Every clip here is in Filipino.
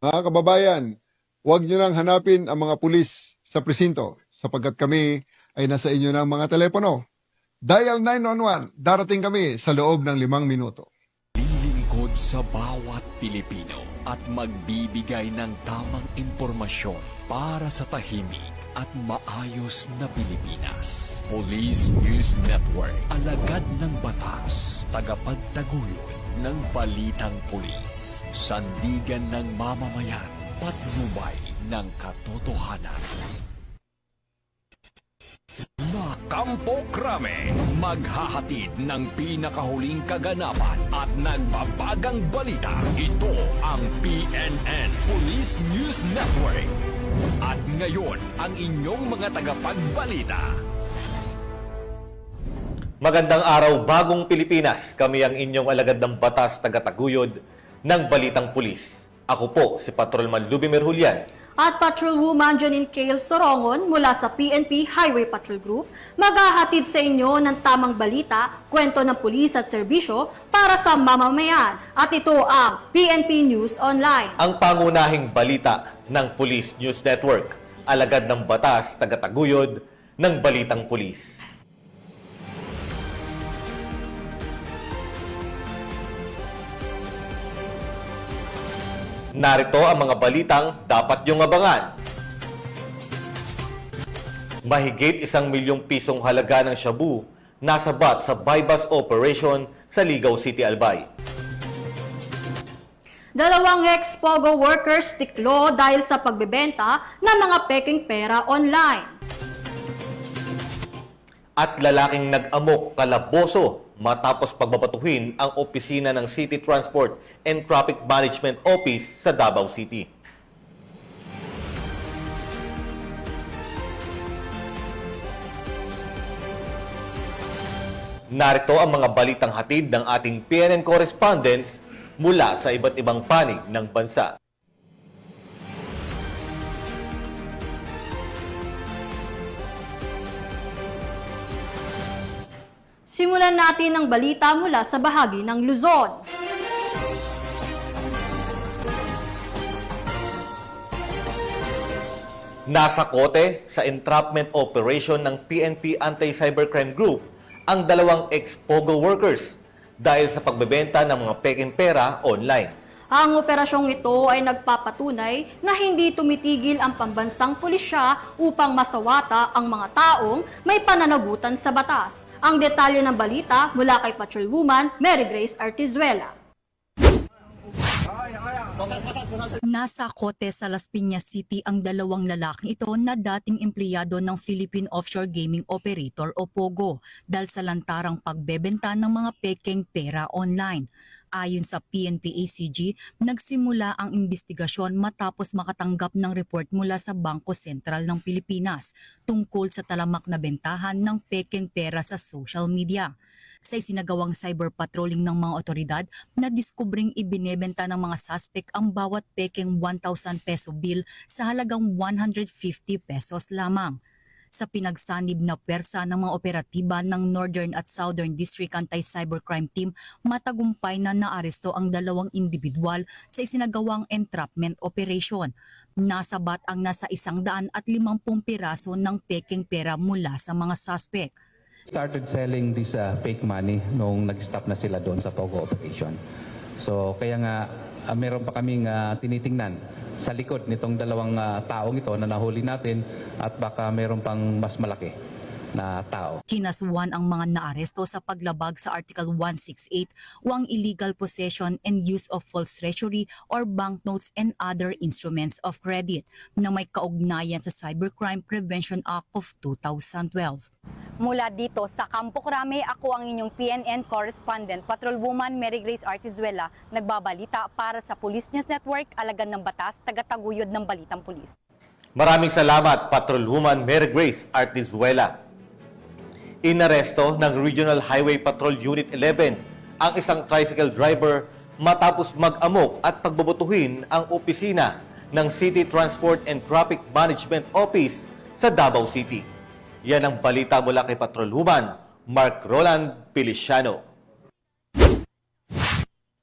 Mga kababayan, huwag nyo nang hanapin ang mga pulis sa presinto sapagkat kami ay nasa inyo ng mga telepono. Dial 911, darating kami sa loob ng 5 minuto. Lilingkod sa bawat Pilipino at magbibigay ng tamang impormasyon para sa tahimik at maayos na Pilipinas. Police News Network, alagad ng batas, tagapagtaguyod ng balitang pulis, sandigan ng mamamayan, patnubay ng katotohanan. Kampo Krame, maghahatid ng pinakahuling kaganapan at nagbabagang balita. Ito ang PNN Police News Network. At ngayon, ang inyong mga tagapagbalita. Magandang araw, bagong Pilipinas. Kami ang inyong alagad ng batas tagataguyod ng Balitang Pulis. Ako po si Patrolman Lubimir Julian. At Patrolwoman Janine Cale Sorongon mula sa PNP Highway Patrol Group, maghahatid sa inyo ng tamang balita, kwento ng pulis at serbisyo para sa mamamayan. At ito ang PNP News Online. Ang pangunahing balita ng Police News Network, alagad ng batas tagataguyod ng Balitang Pulis. Narito ang mga balitang dapat niyong abangan. Mahigit 1 milyong pisong halaga ng shabu nasabat sa buy-bust operation sa Ligaw City, Albay. 2 ex-POGO workers tiklo dahil sa pagbebenta ng mga peking pera online. At lalaking nag-amok kalaboso matapos pagbabatuhin ang opisina ng City Transport and Traffic Management Office sa Davao City. Narito ang mga balitang hatid ng ating PNN correspondents mula sa iba't ibang panig ng bansa. Simulan natin ang balita mula sa bahagi ng Luzon. Nasa kote sa entrapment operation ng PNP Anti-Cybercrime Group ang 2 ex-POGO workers dahil sa pagbebenta ng mga peking pera online. Ang operasyong ito ay nagpapatunay na hindi tumitigil ang pambansang pulisya upang masawata ang mga taong may pananagutan sa batas. Ang detalye ng balita mula kay Patrolwoman Mary Grace Artizuela. Nasa kote sa Las Piñas City ang 2 lalaking ito na dating empleyado ng Philippine Offshore Gaming Operator o POGO dahil sa lantarang pagbebenta ng mga pekeng pera online. Ayon sa PNP-ACG, nagsimula ang investigasyon matapos makatanggap ng report mula sa Bangko Sentral ng Pilipinas tungkol sa talamak na bentahan ng pekeng pera sa social media. Sa isinagawang cyber patrolling ng mga otoridad, nadiskubring ibinebenta ng mga suspect ang bawat pekeng 1,000 peso bill sa halagang 150 pesos lamang. Sa pinagsanib na pwersa ng mga operatiba ng Northern at Southern District Anti-Cybercrime Team, matagumpay na naaresto ang 2 individual sa isinagawang entrapment operation. Nasabat ang nasa 150 piraso ng peking pera mula sa mga suspect. Started selling this fake money nung nag-stop na sila doon sa POGO operation. So kaya nga meron pa kaming tinitingnan sa likod nitong 2 taong ito na nahuli natin at baka meron pang mas malaki na tao. Kinasuhan ang mga naaresto sa paglabag sa Article 168 o ang illegal possession and use of false treasury or banknotes and other instruments of credit na may kaugnayan sa Cybercrime Prevention Act of 2012. Mula dito sa Kampo Krame, ako ang inyong PNN correspondent, Patrolwoman Mary Grace Artizuela, nagbabalita para sa Police News Network, alagad ng batas, tagataguyod ng Balitang Pulis. Maraming salamat, Patrolwoman Mary Grace Artizuela. Inaresto ng Regional Highway Patrol Unit 11 ang isang tricycle driver matapos mag-amok at pagbubutuhin ang opisina ng City Transport and Traffic Management Office sa Davao City. Yan ang balita mula kay Patrolwoman Mark Roland Feliciano.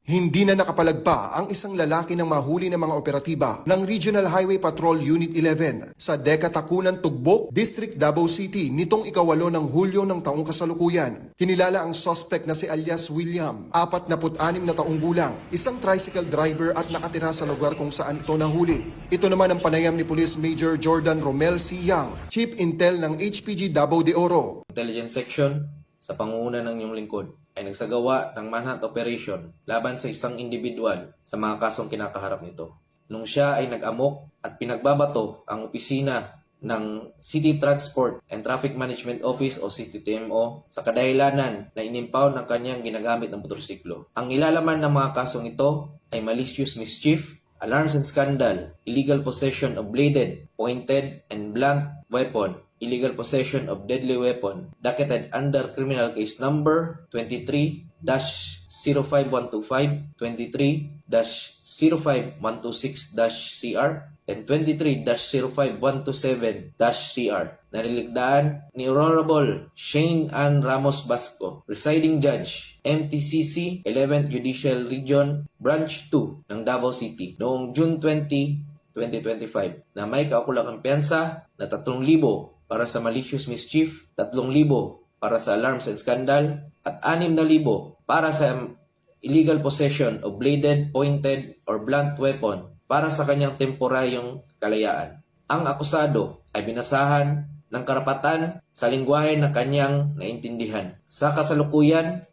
Hindi na nakapalagpa ang isang lalaki ng mahuli ng mga operatiba ng Regional Highway Patrol Unit 11 sa Deka Takunan, Tugbok, District Davao City nitong ikawalo ng Hulyo ng taong kasalukuyan. Kinilala ang suspect na si alias William, 46 na taong gulang, isang tricycle driver at nakatira sa lugar kung saan ito nahuli. Ito naman ang panayam ni Police Major Jordan Romel C. Yang, Chief Intel ng HPG Davao de Oro. Intelligence Section sa pangunguna ng inyong lingkod ay nagsagawa ng manhunt operation laban sa isang individual sa mga kasong kinakaharap nito. Nung siya ay nag-amok at pinagbabato ang opisina ng City Transport and Traffic Management Office o CTTMO sa kadahilanan na inimpound ng kanyang ginagamit ng motorsiklo. Ang ilalaman ng mga kasong ito ay malicious mischief, alarms and scandal, illegal possession of bladed, pointed, and blunt weapon, illegal possession of deadly weapon, docketed under criminal case number 23-05125, 23-05126-CR, and 23-05127-CR na niligdaan ni Honorable Shane Ann Ramos Basco, Presiding Judge, MTCC 11th Judicial Region, Branch 2 ng Davao City noong June 20, 2025 na may kaukulang kampiyansa na 3,000 para sa malicious mischief, 3,000 para sa alarms and scandal, at 6,000 para sa illegal possession of bladed, pointed, or blunt weapon para sa kanyang temporaryong kalayaan. Ang akusado ay binasahan ng karapatan sa lingwahe na kanyang naintindihan. Sa kasalukuyan,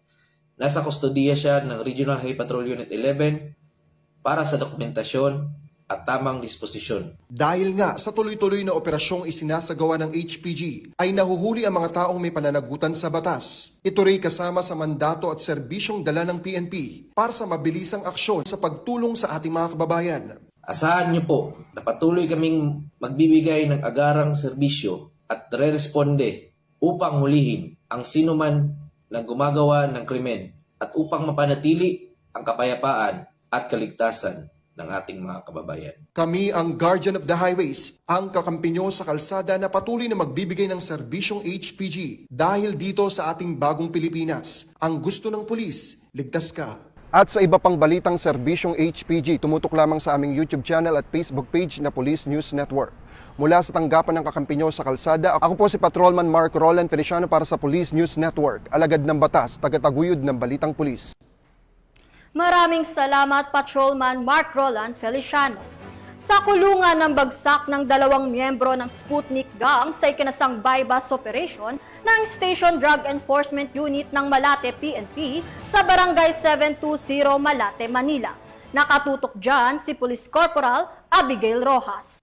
nasa kustodiya siya ng Regional Highway Patrol Unit 11 para sa dokumentasyon at tamang disposisyon. Dahil nga sa tuloy-tuloy na operasyong isinasagawa ng HPG, ay nahuhuli ang mga taong may pananagutan sa batas. Ito rin kasama sa mandato at serbisyong dala ng PNP para sa mabilisang aksyon sa pagtulong sa ating mga kababayan. Asahan niyo po na patuloy kaming magbibigay ng agarang serbisyo at re-responde upang hulihin ang sinuman na gumagawa ng krimen at upang mapanatili ang kapayapaan at kaligtasan ng ating mga kababayan. Kami ang Guardian of the Highways, ang kakampi nyo sa kalsada na patuloy na magbibigay ng serbisyong HPG dahil dito sa ating bagong Pilipinas. Ang gusto ng pulis, ligtas ka. At sa iba pang balitang serbisyong HPG, tumutok lamang sa aming YouTube channel at Facebook page na Police News Network. Mula sa tanggapan ng kakampi nyo sa kalsada, ako po si Patrolman Mark Roland Feliciano para sa Police News Network, alagad ng batas, tagataguyod ng balitang pulis. Maraming salamat, Patrolman Mark Roland Feliciano. Sa kulungan ng bagsak ng 2 miyembro ng Sputnik Gang sa ikinasang bypass operation ng Station Drug Enforcement Unit ng Malate PNP sa Barangay 720 Malate, Manila. Nakatutok dyan si Police Corporal Abigail Rojas.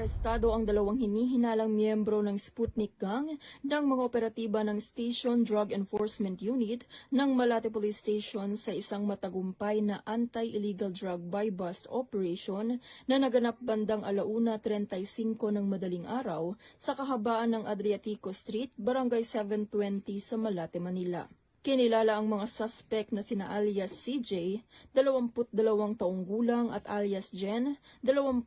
Arestado ang 2 hinihinalang miyembro ng Sputnik Gang ng mga operatiba ng Station Drug Enforcement Unit ng Malate Police Station sa isang matagumpay na anti-illegal drug buy-bust operation na naganap bandang 1:35 ng madaling araw sa kahabaan ng Adriatico Street, Barangay 720 sa Malate, Manila. Kinilala ang mga suspect na sina alias CJ, 22 taong gulang at alias Jen, 25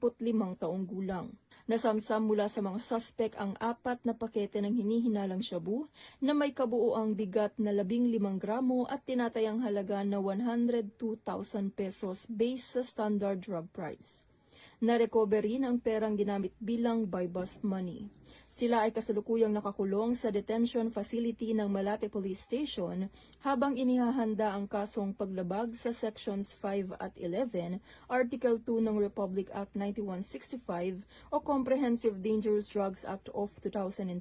taong gulang. Nasamsam mula sa mga suspect ang 4 na pakete ng hinihinalang shabu na may kabuuang bigat na 15 gramo at tinatayang halaga na 102,000 pesos based sa standard drug price. Na-recover rin ang perang ginamit bilang buy-bust money. Sila ay kasalukuyang nakakulong sa detention facility ng Malate Police Station habang inihahanda ang kasong paglabag sa Sections 5 at 11, Article 2 ng Republic Act 9165 o Comprehensive Dangerous Drugs Act of 2002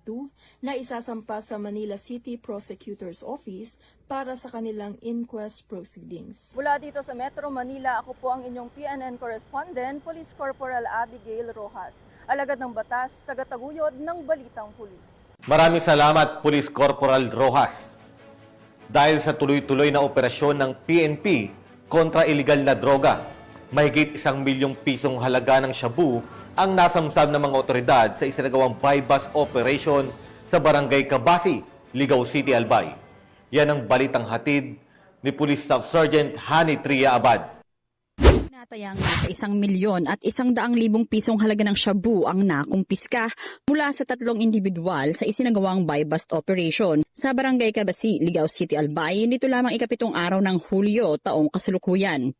na isasampa sa Manila City Prosecutor's Office para sa kanilang inquest proceedings. Mula dito sa Metro Manila, ako po ang inyong PNN correspondent, Police Corporal Abigail Rojas. Alagad ng batas, tagataguyod ng balitang pulis. Maraming salamat, Police Corporal Rojas. Dahil sa tuloy-tuloy na operasyon ng PNP kontra iligal na droga, mahigit 1 milyong pisong halaga ng shabu ang nasamsam ng mga otoridad sa isinagawang buy-bust operation sa Barangay Cabasi, Ligao City, Albay. Yan ang balitang hatid ni Police Staff Sergeant Hani Tria Abad. Tinatayang nasa 1,000,000 at 100,000 pisong halaga ng shabu ang nakumpiska mula sa 3 individual sa isinagawang buy-bust operation sa Barangay Cabasi, Ligao City, Albay nito lamang ika-7 araw ng Hulyo taong kasalukuyan.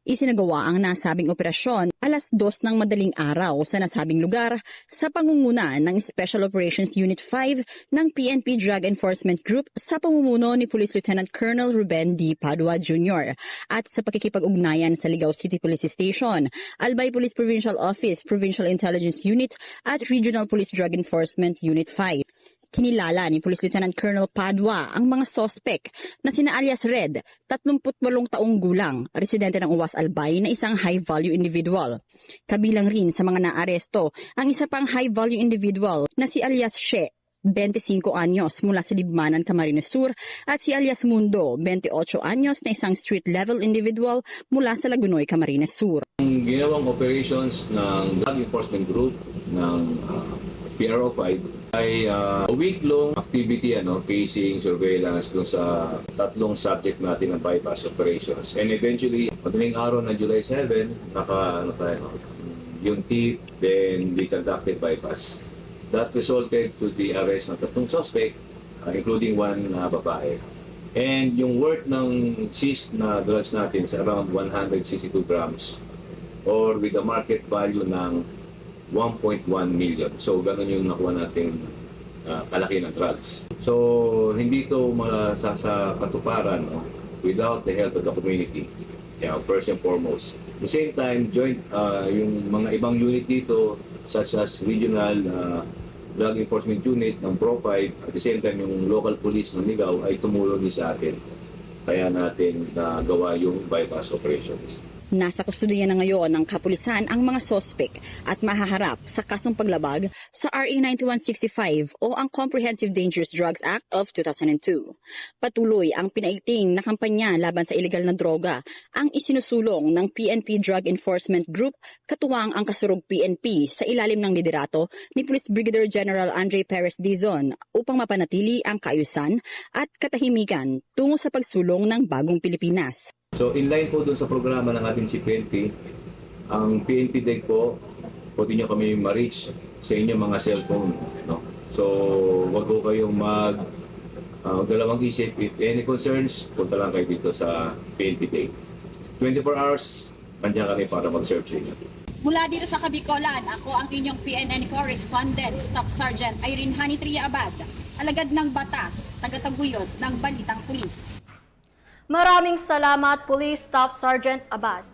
Isinagawa ang nasabing operasyon 2:00 ng madaling araw sa nasabing lugar sa pangunguna ng Special Operations Unit 5 ng PNP Drug Enforcement Group sa pamumuno ni Police Lieutenant Colonel Ruben D. Padua Jr. at sa pakikipag-ugnayan sa Ligao City Police Station, Albay Police Provincial Office, Provincial Intelligence Unit at Regional Police Drug Enforcement Unit 5. Kinilala ni Police Lieutenant Colonel Padua ang mga sospek na sina alias Red, 38 taong gulang, residente ng Uwas Albay na isang high-value individual. Kabilang rin sa mga naaresto ang isa pang high-value individual na si alias She, 25 anyos mula sa Libmanan, Camarines Sur at si alias Mundo, 28 anyos na isang street-level individual mula sa Lagunoy, Camarines Sur. Ang ginawang operations ng Drug Enforcement Group ng PRO 5 ay week-long activity, casing, surveillance dun sa 3 subject natin ng bypass operations. And eventually, madaling araw ng July 7, yung tip, then we conducted bypass. That resulted to the arrest ng 3 suspect, including 1 babae. And yung worth ng seized na drugs natin is around 162 grams or with a market value ng 1.1 million. So, ganun yung nakuha natin kalaki ng drugs. So, hindi ito sa katuparan without the help of the community. First and foremost. At the same time, joint yung mga ibang unit dito such as Regional Drug Enforcement Unit ng Pro 5, at the same time yung local police ng Ligao ay tumulong din sa atin. Kaya natin gawa yung bypass operations. Nasa kustudiya na ngayon ng kapulisan ang mga sospek at mahaharap sa kasong paglabag sa RA 9165 o ang Comprehensive Dangerous Drugs Act of 2002. Patuloy ang pinaiting na kampanya laban sa ilegal na droga ang isinusulong ng PNP Drug Enforcement Group katuwang ang kasurog PNP sa ilalim ng liderato ni Police Brigadier General Andre Perez Dizon upang mapanatili ang kaayusan at katahimikan tungo sa pagsulong ng bagong Pilipinas. So, in line po dun sa programa ng ating PNP, ang PNP DEG po, pwede nyo kami ma-reach sa inyong mga cellphone. So, wag po kayong dalawang isip. If any concerns, punta lang kayo dito sa PNP DEG. 24 hours, nandiyan kami para mag-serve sa inyo. Mula dito sa Kabikolan, ako ang inyong PNN correspondent, Staff Sergeant Irene Hanitria Abad, alagad ng batas, tagataguyod ng Balitang Pulis. Maraming salamat, Police Staff Sergeant Abad.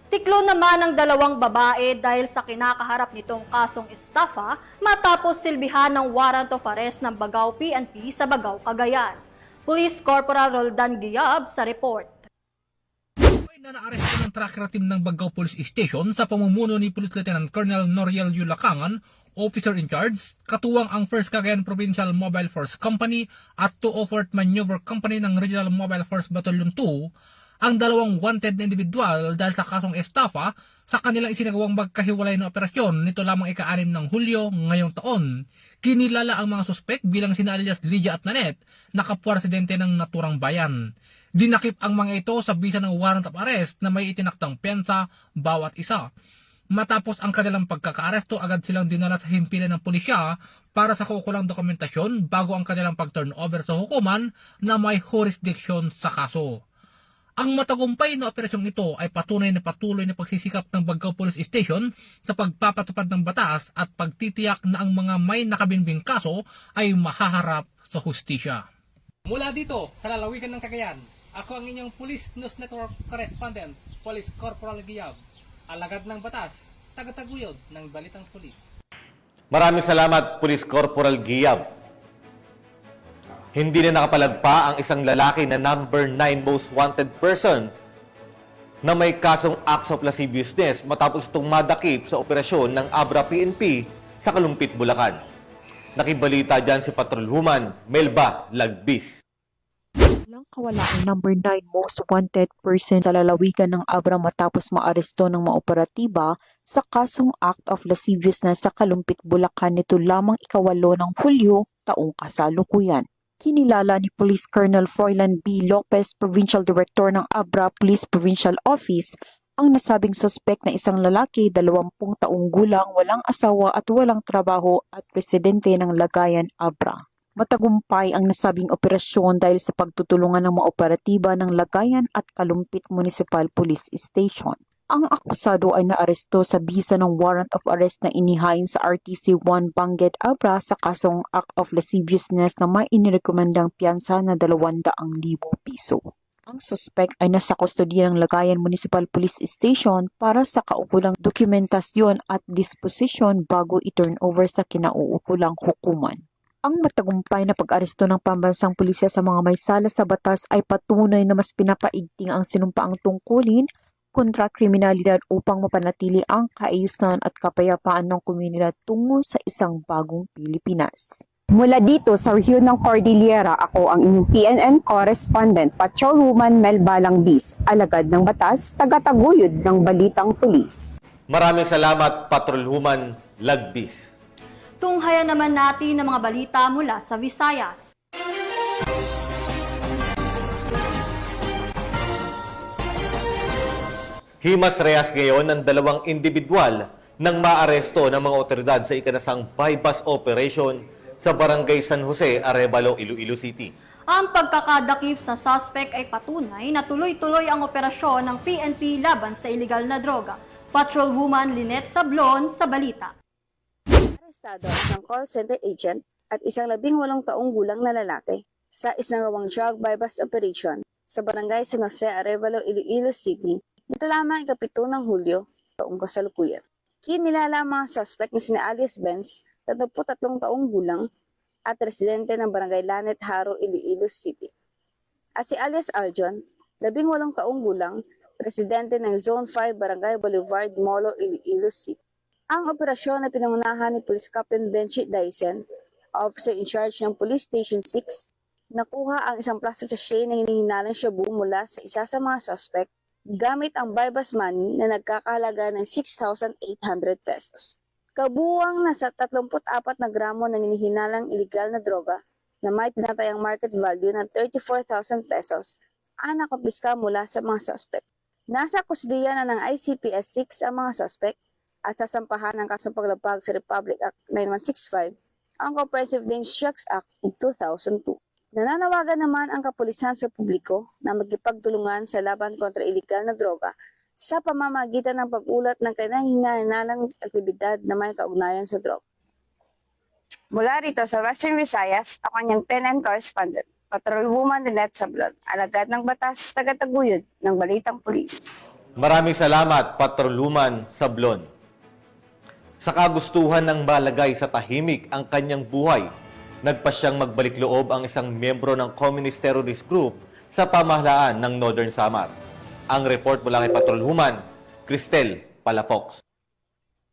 Tiklo naman ang 2 babae dahil sa kinakaharap nitong kasong estafa matapos silbihan ng warrant of arrest ng Bagao PNP sa Bagao, Cagayan. Police Corporal Roldan Giab sa report. Na naaresto ng tracker team ng Bagao Police Station sa pamumuno ni Police Lieutenant Colonel Noriel Yulacangan, Officer in Charge, katuwang ang 1st Cagayan Provincial Mobile Force Company at 204th Maneuver Company ng Regional Mobile Force Battalion 2, ang 2 wanted na individual dahil sa kasong estafa sa kanilang isinagawang magkahiwalay na operasyon nito lamang ika-6 ng Hulyo ngayong taon. Kinilala ang mga suspek bilang sina alias Lydia at Nanette na kapwa residente ng naturang bayan. Dinakip ang mga ito sa bisa ng warrant of arrest na may itinaktang pensa bawat isa. Matapos ang kanilang pagkakaaresto, agad silang dinala sa himpilan ng pulisya para sa kaukulang dokumentasyon bago ang kanilang pag-turnover sa hukuman na may jurisdiction sa kaso. Ang matagumpay na operasyong ito ay patunay na patuloy na pagsisikap ng Bagao Police Station sa pagpapatupad ng batas at pagtitiyak na ang mga may nakabinbing kaso ay mahaharap sa hustisya. Mula dito sa lalawigan ng Cagayan, ako ang inyong Police News Network Correspondent, Police Corporal Giab, alagad ng batas, tagataguyod ng Balitang Pulis. Maraming salamat, Police Corporal Giab. Hindi na nakapalagpa ang isang lalaki na number 9 most wanted person na may kasong acts of lasciviousness matapos itong madakip sa operasyon ng Abra PNP sa Kalumpit, Bulacan. Nakibalita dyan si Patrolwoman Melba Lagbis. Walang kawala ang number 9 most wanted person sa lalawigan ng Abra matapos maaresto ng mga operatiba sa kasong act of lasciviousness sa Kalumpit, Bulacan nito lamang ika-8 ng Hulyo taong kasalukuyan. Kinilala ni Police Colonel Froilan B. Lopez, Provincial Director ng Abra Police Provincial Office, Ang nasabing suspek na isang lalaki, 20 taong gulang, walang asawa at walang trabaho at presidente ng Lagayan, Abra. Matagumpay ang nasabing operasyon dahil sa pagtutulungan ng mga operatiba ng Lagayan at Kalumpit Municipal Police Station. Ang akusado ay naaresto sa bisa ng warrant of arrest na inihain sa RTC 1 Bangged, Abra sa kasong act of lasciviousness na may inirekomendang piyansa na 200,000 piso. Ang suspek ay nasa kustodiya ng Lagayan Municipal Police Station para sa kaukulang dokumentasyon at disposisyon bago i-turn over sa kinauukulang hukuman. Ang matagumpay na pag-aresto ng pambansang pulisya sa mga may sala sa batas ay patunay na mas pinapaigting ang sinumpaang tungkulin kontra kriminalidad upang mapanatili ang kaayusan at kapayapaan ng komunidad tungo sa isang bagong Pilipinas. Mula dito sa rehiyon ng Cordillera, ako ang inyong PNN correspondent, Patrolwoman Mel Balangbis, alagad ng batas, tagataguyod ng balitang pulis. Maraming salamat, Patrolwoman Lagbis. Tunghayan naman natin ang mga balita mula sa Visayas. Himas rehas ngayon ng 2 individual nang maaresto ng mga otoridad sa ikanasang bypass operation sa Barangay San Jose, Arevalo, Iloilo City. Ang pagkakadakip sa suspect ay patunay na tuloy-tuloy ang operasyon ng PNP laban sa iligal na droga. Patrolwoman Lynette Sablon sa balita. Arestado ang isang call center agent at isang 18 taong gulang na lalaki sa isinagawang drug bypass operation sa Barangay San Jose, Arevalo, Iloilo City nito lamang ika-7 ng Hulyo taong kasalukuyan. Kinilala ang mga suspect na sina alias Benz, 33 taong gulang at residente ng Barangay Lanet, Haro, Iloilo City. At si alias Aljon, 18 taong gulang, residente ng Zone 5 Barangay Boulevard, Molo, Iloilo City. Ang operasyon na pinangunahan ni Police Captain Benchit Dyson, officer in charge ng Police Station 6, nakuha ang isang plastic sachet ng hinihinalang shabu mula sa isa sa mga suspect gamit ang bypass money na nagkakahalaga ng 6,800 pesos. Kabuuang nasa 34 na gramo ng hinihinalang iligal na droga na may tinatayang market value ng 34,000 pesos ang nakumpiska mula sa mga suspect. Nasa kusdiya na ng ICPS 6 ang mga suspect at sasampahan ng kasong paglabag sa Republic Act 9165, ang Comprehensive Dangerous Drugs Act of 2002. Nananawagan naman ang kapulisan sa publiko na magkipagtulungan sa laban kontra iligal na droga sa pamamagitan ng pag-ulat ng kinahingalalang aktibidad na may kaugnayan sa droga. Mula rito sa Western Visayas, ako ang PNN correspondent, Patrolwoman Lynette Sablon, alagad ng batas, tagataguyod ng balitang pulis. Maraming salamat, Patrolwoman Sablon. Sa kagustuhan ng malagay sa tahimik ang kanyang buhay, nagpasyang magbalik loob ang isang miyembro ng Communist Terrorist Group sa pamahalaan ng Northern Samar. Ang report mula kay Patrolwoman Cristel Palafox.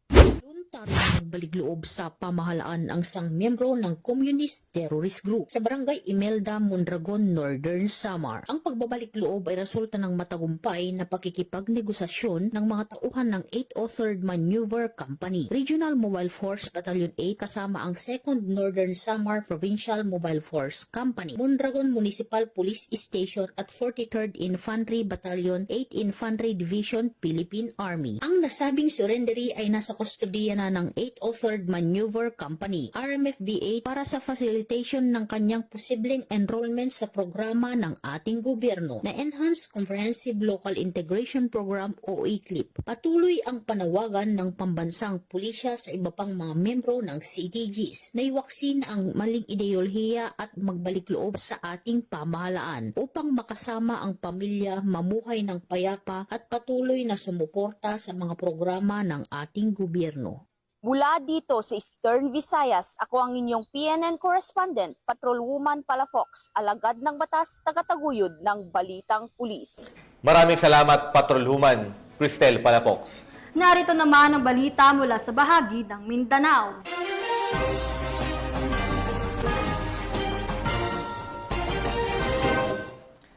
Voluntaryo nagbalik loob sa pamahalaan ang isang miyembro ng Communist Terrorist Group sa Barangay Imelda, Mondragon, Northern Samar. Ang pagbabalik loob ay resulta ng matagumpay na pakikipagnegosasyon ng mga tauhan ng 803rd Maneuver Company, Regional Mobile Force Battalion 8 kasama ang 2nd Northern Samar Provincial Mobile Force Company, Mondragon Municipal Police Station at 43rd Infantry Battalion 8 Infantry Division, Philippine Army. Ang nasabing surrendery ay nasa kustodiya na ng 803rd Maneuver Company, RMFB-8, para sa facilitation ng kanyang posibleng enrollment sa programa ng ating gobyerno na Enhanced Comprehensive Local Integration Program o ECLIP. Patuloy ang panawagan ng pambansang pulisya sa iba pang mga membro ng CTGs na iwaksin ang maling ideolohiya at magbalik loob sa ating pamahalaan upang makasama ang pamilya, mamuhay ng payapa at patuloy na sumuporta sa mga programa ng ating gobyerno. Mula dito sa Eastern Visayas, ako ang inyong PNN correspondent, Patrolwoman Palafox, alagad ng batas, tagataguyod ng balitang pulis. Maraming salamat, Patrolwoman Cristel Palafox. Narito naman ang balita mula sa bahagi ng Mindanao.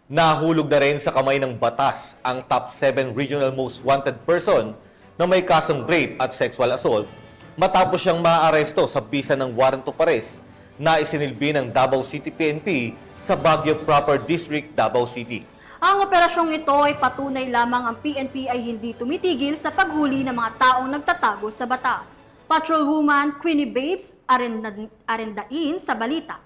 Nahulog na rin sa kamay ng batas ang top 7 regional most wanted person na may kasong rape at sexual assault matapos siyang maaresto sa bisa ng warrant of arrest na isinilbi ng Davao City PNP sa Baguio Proper District, Davao City. Ang operasyong ito ay patunay lamang ang PNP ay hindi tumitigil sa paghuli ng mga taong nagtatago sa batas. Patrolwoman Queenie Babes Arendain sa balita.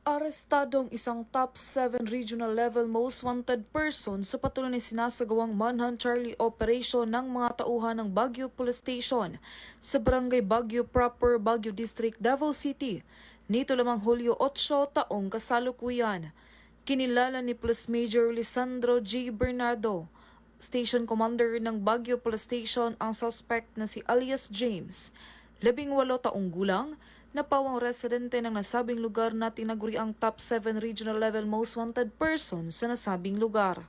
Arestado ang isang top 7 regional level most wanted person sa patuloy na sinasagawang Manhunt Charlie operation ng mga tauhan ng Baguio Police Station sa Barangay Baguio Proper, Baguio District, Davao City. Nito lamang Hulyo 8 taong kasalukuyan. Kinilala ni Police Major Lisandro G. Bernardo, Station Commander ng Baguio Police Station, ang suspect na si alias James, 18 taong gulang, na pawang residente ng nasabing lugar na tinaguri ang top 7 regional level most wanted person sa nasabing lugar.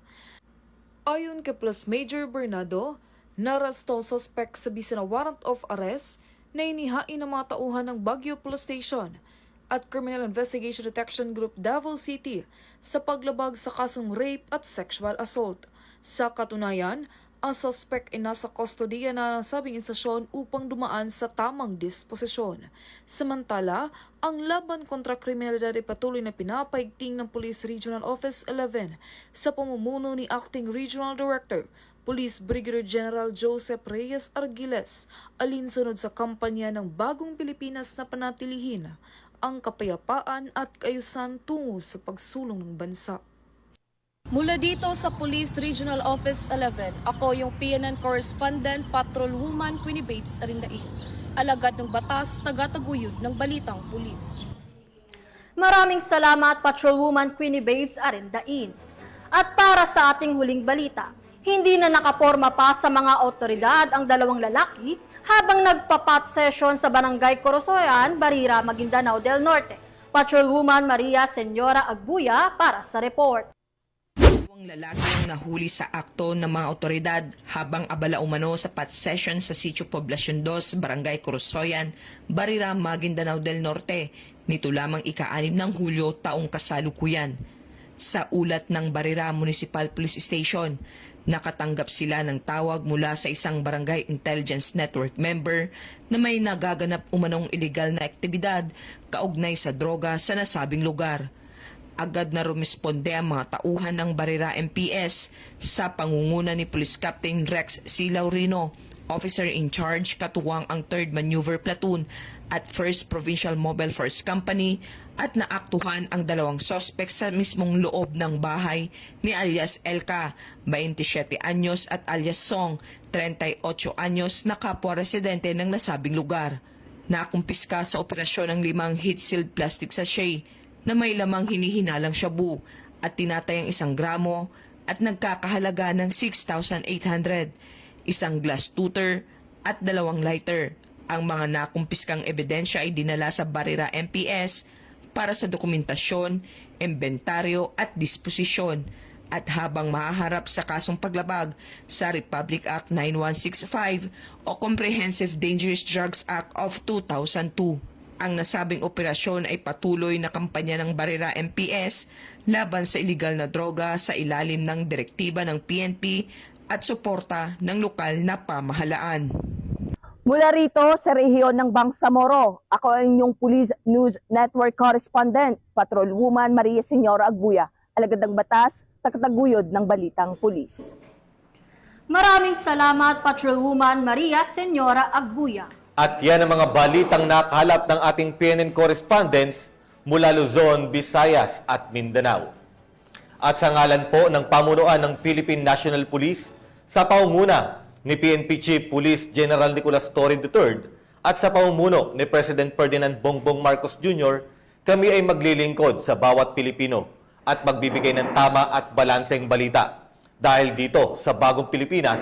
Ayon kay Police Major Bernardo, narasto ang suspect sa bisa na warrant of arrest na inihain ng mga tauhan ng Baguio Police Station at Criminal Investigation Detection Group Davao City sa paglabag sa kasong rape at sexual assault. Sa katunayan, ang suspect ay nasa kustodiya na ng sabing istasyon upang dumaan sa tamang disposisyon. Samantala, ang laban kontra kriminalidad ay patuloy na pinapaigting ng Police Regional Office 11 sa pamumuno ni Acting Regional Director, Police Brigadier General Joseph Reyes Argiles, alinsunod sa kampanya ng Bagong Pilipinas na panatilihin ang kapayapaan at kaayusan tungo sa pagsulong ng bansa. Mula dito sa Police Regional Office 11, ako yung PNN Correspondent Patrolwoman Queenie Babes Arendain, alagad ng batas, tagataguyod ng balitang pulis. Maraming salamat Patrolwoman Queenie Babes Arendain. At para sa ating huling balita, hindi na nakaporma pa sa mga otoridad ang dalawang lalaki habang nagpa-pot session sa Barangay Corosoyan, Barira, Maguindanao del Norte. Patrolwoman Maria Senyora Agbuya para sa report. Ang lalaki ang nahuli sa akto ng mga otoridad habang abala umano sa pot session sa Sitio Poblacion 2, Barangay Corosoyan, Barira, Maguindanao del Norte, nito lamang ika-6 ng Hulyo taong kasalukuyan. Sa ulat ng Barira Municipal Police Station, nakatanggap sila ng tawag mula sa isang Barangay Intelligence Network member na may nagaganap umanong illegal na aktibidad kaugnay sa droga sa nasabing lugar. Agad na rumisponde ang mga tauhan ng Barira MPS sa pangunguna ni Police Captain Rex C. Laurino, Officer in Charge katuwang ang 3rd Maneuver Platoon at 1st Provincial Mobile Force Company at naaktuhan ang dalawang suspect sa mismong loob ng bahay ni alias Elka, 27 anyos at alias Song, 38 anyos na kapwa residente ng nasabing lugar. Nakumpiska sa operasyon ng 5 heat-sealed plastic sachet na may lamang hinihinalang shabu at tinatayang 1 gramo at nagkakahalaga ng 6,800, isang glass tutor at 2 lighter. Ang mga nakumpiskang ebidensya ay dinala sa Barira MPS para sa dokumentasyon, inventaryo at disposisyon at habang mahaharap sa kasong paglabag sa Republic Act 9165 o Comprehensive Dangerous Drugs Act of 2002. Ang nasabing operasyon ay patuloy na kampanya ng Barira MPS laban sa iligal na droga sa ilalim ng direktiba ng PNP at suporta ng lokal na pamahalaan. Mula rito sa rehiyon ng Bangsamoro, ako ang inyong Police News Network Correspondent, Patrolwoman Maria Senyora Agbuya, alagad ng batas, tagataguyod ng balitang pulis. Maraming salamat Patrolwoman Maria Senyora Agbuya. At yan ang mga balitang nakakalap ng ating PNN correspondents mula Luzon, Visayas at Mindanao. At sa ngalan po ng pamunuan ng Philippine National Police, sa pamumuna ni PNP Chief Police General Nicolas Torre III at sa pamumuno ni President Ferdinand Bongbong Marcos Jr., kami ay maglilingkod sa bawat Pilipino at magbibigay ng tama at balanseng balita. Dahil dito sa Bagong Pilipinas,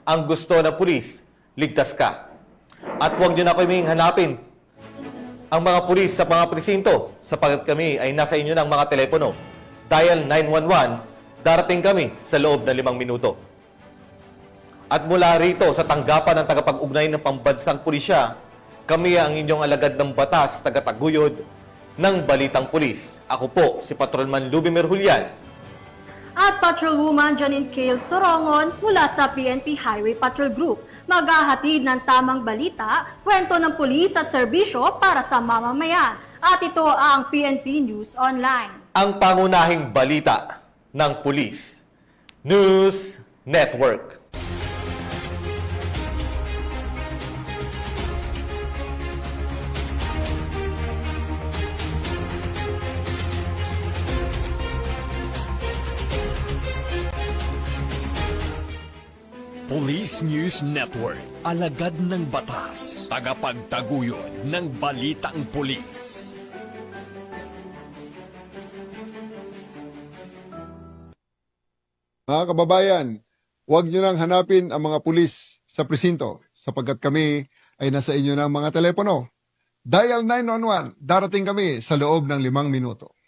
ang gusto ng pulis, ligtas ka. At huwag nyo na kaming hanapin ang mga pulis sa mga presinto sapagkat kami ay nasa inyo ng mga telepono. Dial 911, darating kami sa loob ng 5 minuto. At mula rito sa tanggapan ng tagapag-ugnay ng pambansang pulisya, kami ang inyong alagad ng batas, tagataguyod ng Balitang Pulis. Ako po si Patrolman Lubimir Julian. At Patrolwoman Janine Cale Sorongon mula sa PNP Highway Patrol Group. Maghahatid ng tamang balita, kwento ng pulis at serbisyo para sa mamamayan. At ito ang PNP News Online. Ang pangunahing balita, ng Police News Network. Police News Network, alagad ng batas, tagapagtaguyod ng balitang pulis. Mga kababayan, huwag nyo nang hanapin ang mga pulis sa presinto sapagkat kami ay nasa inyo ng mga telepono. Dial 911, darating kami sa loob ng 5 minuto.